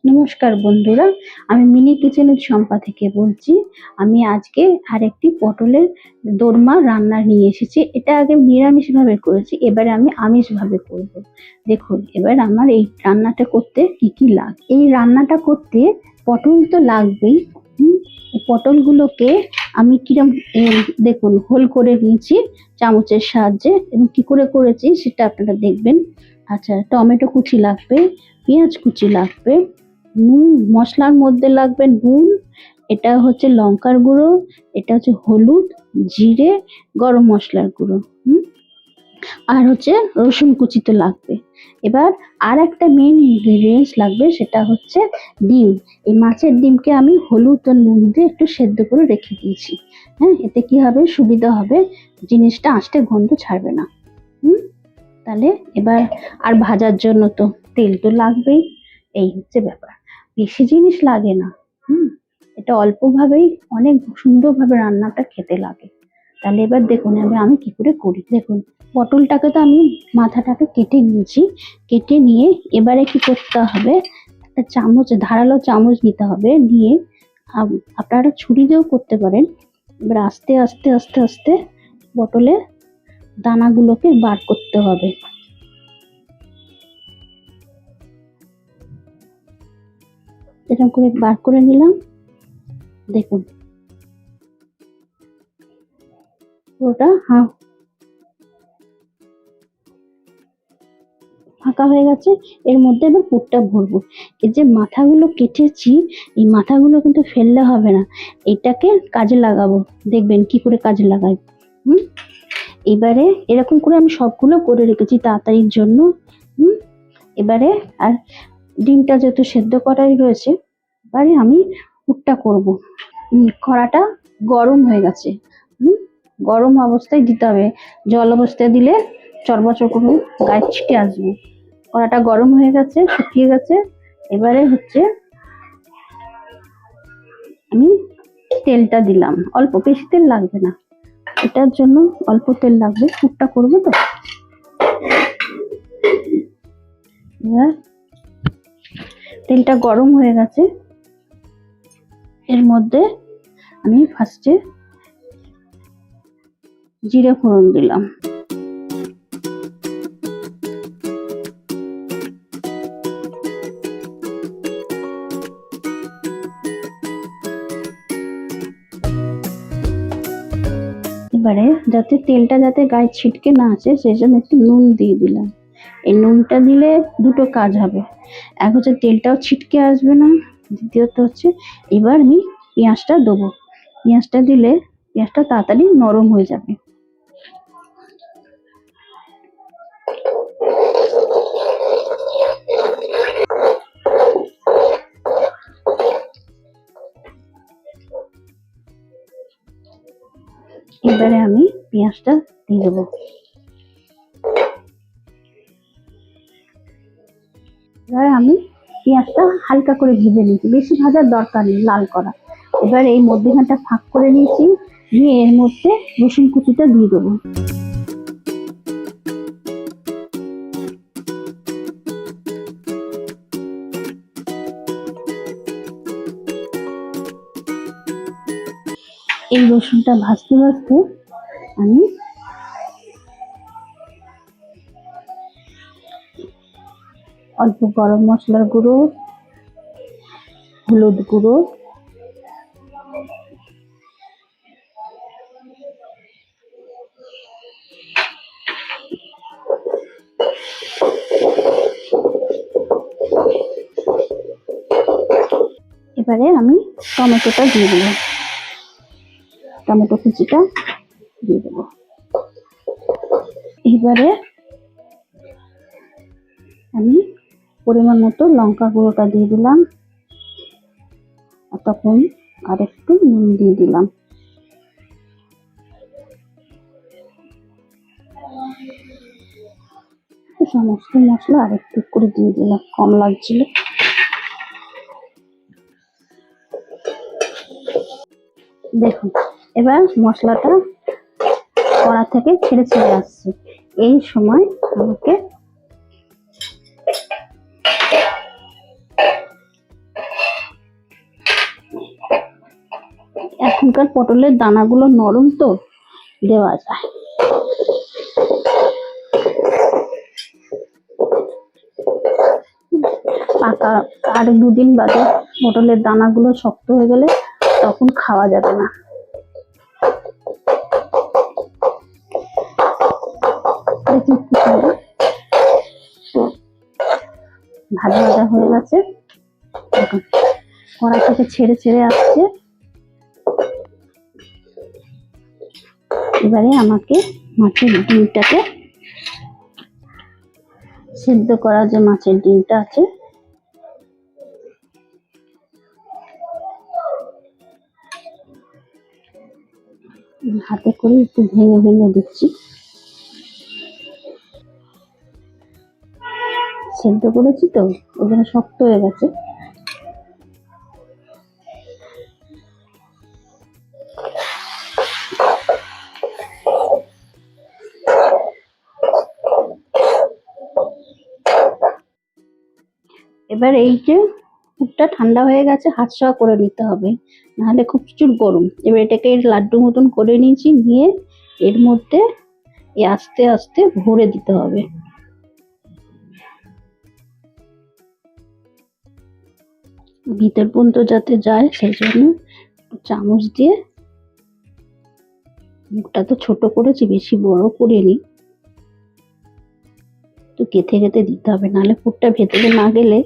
নমস্কার বন্ধুরা, আমি মিনি কিচেনের শম্পা থেকে বলছি। আমি আজকে আরেকটি পটলের দোরমা রান্না নিয়ে এসেছি। এটা আগে নিরামিষ ভাবে করেছি, এবারে আমি আমিষ ভাবে করব। দেখুন এবার আমার এই রান্নাটা করতে কি কি লাগে। এই রান্নাটা করতে পটল তো লাগবেই। এই পটলগুলোকে আমি কিরম দেখুন হোল করে নিয়েছি চামচের সাহায্যে, এবং কি করে করেছি সেটা আপনারা দেখবেন। আচ্ছা, টমেটো কুচি লাগবে, পেঁয়াজ কুচি লাগবে, নুন, মশলার মধ্যে লাগবে নুন, এটা হচ্ছে লঙ্কার গুঁড়ো, এটা হচ্ছে হলুদ, জিরে, গরম মশলার গুঁড়ো, আর হচ্ছে রসুন কুচি তো লাগবে। এবার আর একটা মেইন ইনগ্রেডিয়েন্টস লাগবে, সেটা হচ্ছে ডিম। এই মাছের ডিমকে আমি হলুদ ও নুন দিয়ে একটু সেদ্ধ করে রেখে দিয়েছি। হ্যাঁ, এতে কি হবে, সুবিধা হবে, জিনিসটা আঁচটে গন্ধ ছাড়বে না। তাহলে এবার আর ভাজার জন্য তো তেল তো লাগবেই। এই হচ্ছে ব্যাপার, বেশি জিনিস লাগে না। এটা অল্প ভাবেই অনেক সুন্দরভাবে রান্নাটা খেতে লাগে। তাহলে এবার দেখুন আমি কি করে করি। দেখুন পটলটাকে তো আমি মাথাটাকে কেটে নিয়েছি, কেটে নিয়ে এবারে কি করতে হবে, একটা চামচ, ধারালো চামচ নিতে হবে, নিয়ে আপনারা ছুরি দিয়েও করতে পারেন। এবার আস্তে আস্তে আস্তে আস্তে পটলের দানাগুলোকে বার করতে হবে। এরকম করে বার করে নিলাম। দেখুন পুরোটা ফাঁকা হয়ে গেছে। এর মধ্যে এবার পুরটা ভরবো। এই যে মাথাগুলো কেটেছি, এই মাথাগুলো কিন্তু ফেললে হবে না, এটাকে কাজে লাগাবো। দেখবেন কি করে কাজে লাগাই। এবারে এরকম করে আমি সবগুলো করে রেখেছি তাড়াতাড়ির জন্য। এবারে আর ডিমটা যেহেতু সেদ্ধ করাই রয়েছে, এবারে আমি পুরটা করব। কড়াটা গরম হয়ে গেছে। গরম অবস্থায় দিতে হবে, জল অবস্থায় দিলে চরবচর করে গায়ে ছিটে আসবে। কড়াটা গরম হয়ে গেছে, শুকিয়ে গেছে। এবারে হচ্ছে আমি তেলটা দিলাম, অল্প, বেশি তেল লাগবে না, এটার জন্য অল্প তেল লাগবে, পুরটা করবো তো। এবার তেলটা গরম হয়ে গেছে, এর মধ্যে আমি ফার্স্টে জিরে ফোড়ন দিলাম। এবারে যাতে তেলটা যাতে গায়ে ছিটকে না আসে, সেই জন্য একটু নুন দিয়ে দিলাম। এই নুনটা দিলে দুটো কাজ হবে, এক হচ্ছে তেলটাও ছিটকে আসবে না, দ্বিতীয়ত হচ্ছে এবার আমি পেঁয়াজটা দেবো। পেঁয়াজটা দিলে পেঁয়াজটা তাড়াতাড়ি নরম হয়ে যাবে। এবারে আমি পেঁয়াজটা দিয়ে দেবো। এবার আমি পেঁয়াজটা হালকা করে ভেজে নিয়েছি, বেশি ভাজার দরকার নেই, লাল করা। এবার এই মধ্যখানটা ফাঁক করে নিয়েছি, নিয়ে এর মধ্যে রসুন কুচিটা দিয়ে দেবো। এই রসুনটা ভাজতে ভাজতে আমি অল্প গরম মশলার গুঁড়ো, হলুদ গুঁড়ো, এবারে আমি টমেটোটা দিয়ে দিলাম, টমেটো কুচিটা দিয়ে দেবো। এবারে আমি পরিমাণ মতো লঙ্কা গুঁড়োটা দিয়ে দিলাম, আর তখন আর একটু নুন দিয়ে দিলাম। সমস্ত মশলা আর একটু করে দিয়ে দিলাম, কম লাগছিল। দেখুন এবার মশলাটা কড়া থেকে ছেড়ে ছেড়ে আসছে। এই সময় আমাকে এখনকার পটলের দানাগুলো নরম তো, দেওয়া যায়। পাকা আর 2 দিন বাদে পটলের দানাগুলো শক্ত হয়ে গেলে তখন খাওয়া যাবে না। ভাজা ভাজা হয়ে গেছে, কড়া থেকে ছেড়ে ছেড়ে আসছে। এবারে আমাকে মাছের ডিমটাকে সিদ্ধ করা, যে মাছের ডিমটা আছে হাতে করে একটু ভেঙে ভেঙে দিচ্ছি। সিদ্ধ করেছি তো ওই জন্য শক্ত হয়ে গেছে। এবার এই যে পুরটা ঠান্ডা হয়ে গেছে, হাত সওয়া করে নিতে হবে, নাহলে খুব প্রচুর গরম। এবার এটাকে লাড্ডু মতন করে নিয়েছি, নিয়ে এর মধ্যে আস্তে আস্তে ভরে দিতে হবে। ভিতর পর্যন্ত যাতে যায় সেই জন্য চামচ দিয়ে, মুখটা তো ছোট করেছি, বেশি বড় করিনি, তো কেটে কেটে দিতে হবে, নাহলে পুরটা ভেতরে না গেলে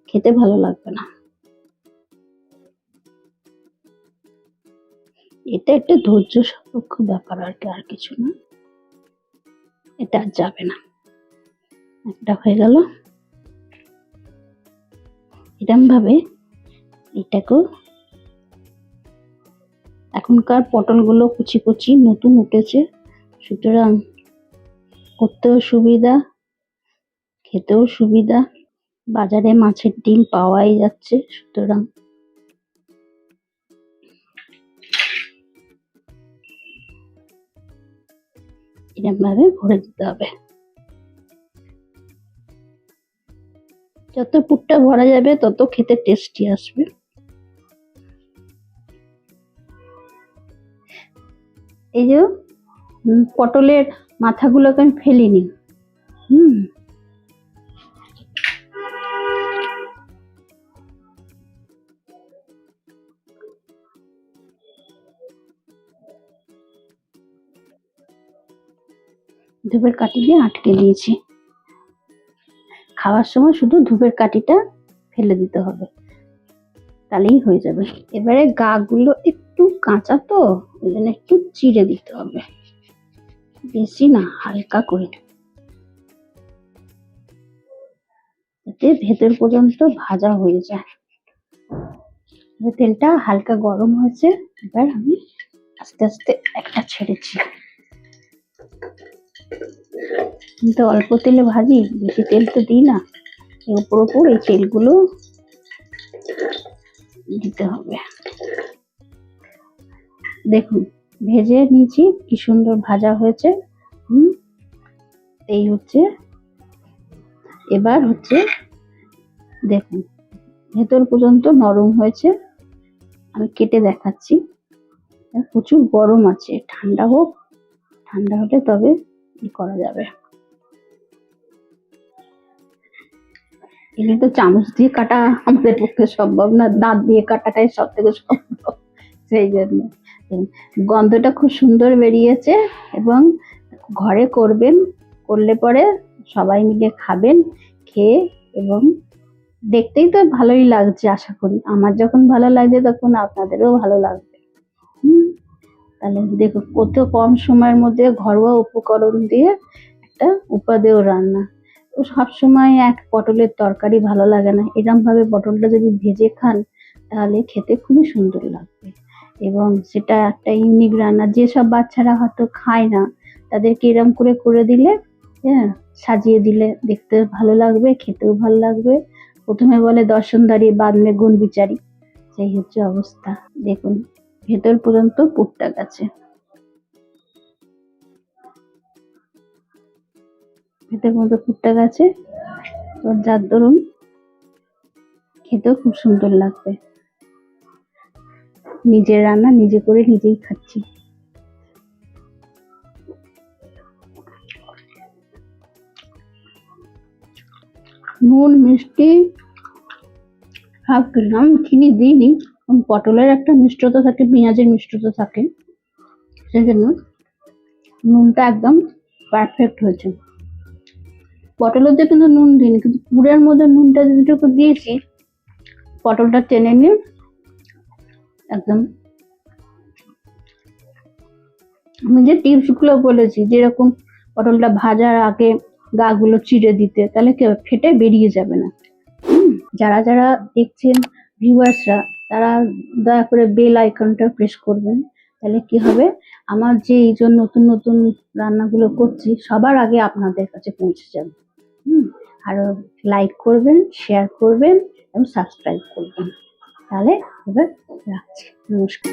খেতে ভালো লাগবে না। এটা একটা ধৈর্য সাপেক্ষ ব্যাপার আর কি, আর কিছু না। এটা আর যাবে না। একটা হয়ে গেল। এরকম ভাবে এটাকেও, এখনকার পটলগুলো কুচি কুচি নতুন উঠেছে, সুতরাং করতেও সুবিধা, খেতেও সুবিধা। বাজারে মাছের ডিম পাওয়াই যাচ্ছে, সুতরাং এরকম ভাবে ভরে দিতে হবে। যত পুরটা ভরা যাবে তত খেতে টেস্টি আসবে। এই যে পটলের মাথাগুলোকে আমি ফেলিনি। ধূপের কাঠি দিয়ে আটকে দিয়েছি। খাওয়ার সময় শুধু ধূপের কাঠিটা ফেলে দিতে হবে, তাহলেই হয়ে যাবে। এবারে গা গুলো একটু কাঁচা তো, ওই জন্য একটু চিড়ে দিতে হবে, বেশি না, হালকা করে, যাতে ভেতর পর্যন্ত ভাজা হয়ে যায়। তেলটা হালকা গরম হয়েছে, এবার আমি আস্তে আস্তে একটা ছেড়েছি। কিন্তু অল্প তেলে ভাজি, বেশি তেল তো দিই না। উপর উপর এই তেলগুলো দিতে হবে। দেখুন ভেজে নিয়েছি, কি সুন্দর ভাজা হয়েছে। এই হচ্ছে, এবার হচ্ছে দেখুন ভেতর পর্যন্ত নরম হয়েছে। আমি কেটে দেখাচ্ছি। প্রচুর গরম আছে, ঠান্ডা হোক, ঠান্ডা হলে তবে করা যাবে। এগুলো তো চামচ দিয়ে কাটা আমাদের পক্ষে সম্ভব না, দাঁত দিয়ে কাটাটাই সব থেকে সম্ভব। সেই জন্য গন্ধটা খুব সুন্দর বেরিয়েছে, এবং ঘরে করবেন, করলে পরে সবাই মিলে খাবেন, খেয়ে এবং দেখতেই তো ভালোই লাগছে। আশা করি আমার যখন ভালো লাগছে তখন আপনাদেরও ভালো লাগবে। তাহলে দেখুন কত কম সময়ের মধ্যে ঘরোয়া উপকরণ দিয়ে একটা উপাদেয় রান্না। তো সবসময় এক পটলের তরকারি ভালো লাগে না, এরকম ভাবে পটলটা যদি ভেজে খান তাহলে খেতে খুবই সুন্দর লাগবে, এবং সেটা একটা ইউনিক রান্না। যেসব বাচ্চারা হয়তো খায় না তাদেরকে এরকম করে করে দিলে, হ্যাঁ, সাজিয়ে দিলে দেখতে ভালো লাগবে, খেতেও ভালো লাগবে। প্রথমে বলে দর্শনদারি, বাদ মে গুণ বিচারি, সেই হচ্ছে অবস্থা। দেখুন ভেতর পর্যন্ত পুরটা গেছে, ভেতর পর্যন্ত পুরটা গেছে, তো যার দরুন খেতেও খুব সুন্দর লাগবে। নিজের রান্না নিজে করে নিজেই খাচ্ছি। নুন মিষ্টি সব কিছু আমি চিনি দিইনি, পটলের একটা মিষ্টতা থাকে, পেঁয়াজের মিষ্টতা থাকে, সেজন্য নুনটা একদম পারফেক্ট হয়েছে। পটলের মধ্যে কিন্তু নুন দিইনি, কিন্তু পুরের মধ্যে নুনটা যেটুকু দিয়েছি পটলটা টেনে নিয়ে একদম। আমি যে টিপস গুলো বলেছি, যেরকম পটলটা ভাজার আগে গা গুলো চিড়ে দিতে, তাহলে কি হবে, ফেটে বেরিয়ে যাবে না। যারা যারা দেখছেন ভিউয়ার্সরা, তারা দয়া করে বেল আইকনটা প্রেস করবেন, তাহলে কি হবে, আমার যে এই যে নতুন নতুন রান্নাগুলো করছি সবার আগে আপনাদের কাছে পৌঁছে যাবে। আর লাইক করবেন, শেয়ার করবেন এবং সাবস্ক্রাইব করবেন। তাহলে এবার রাখছি, নমস্কার।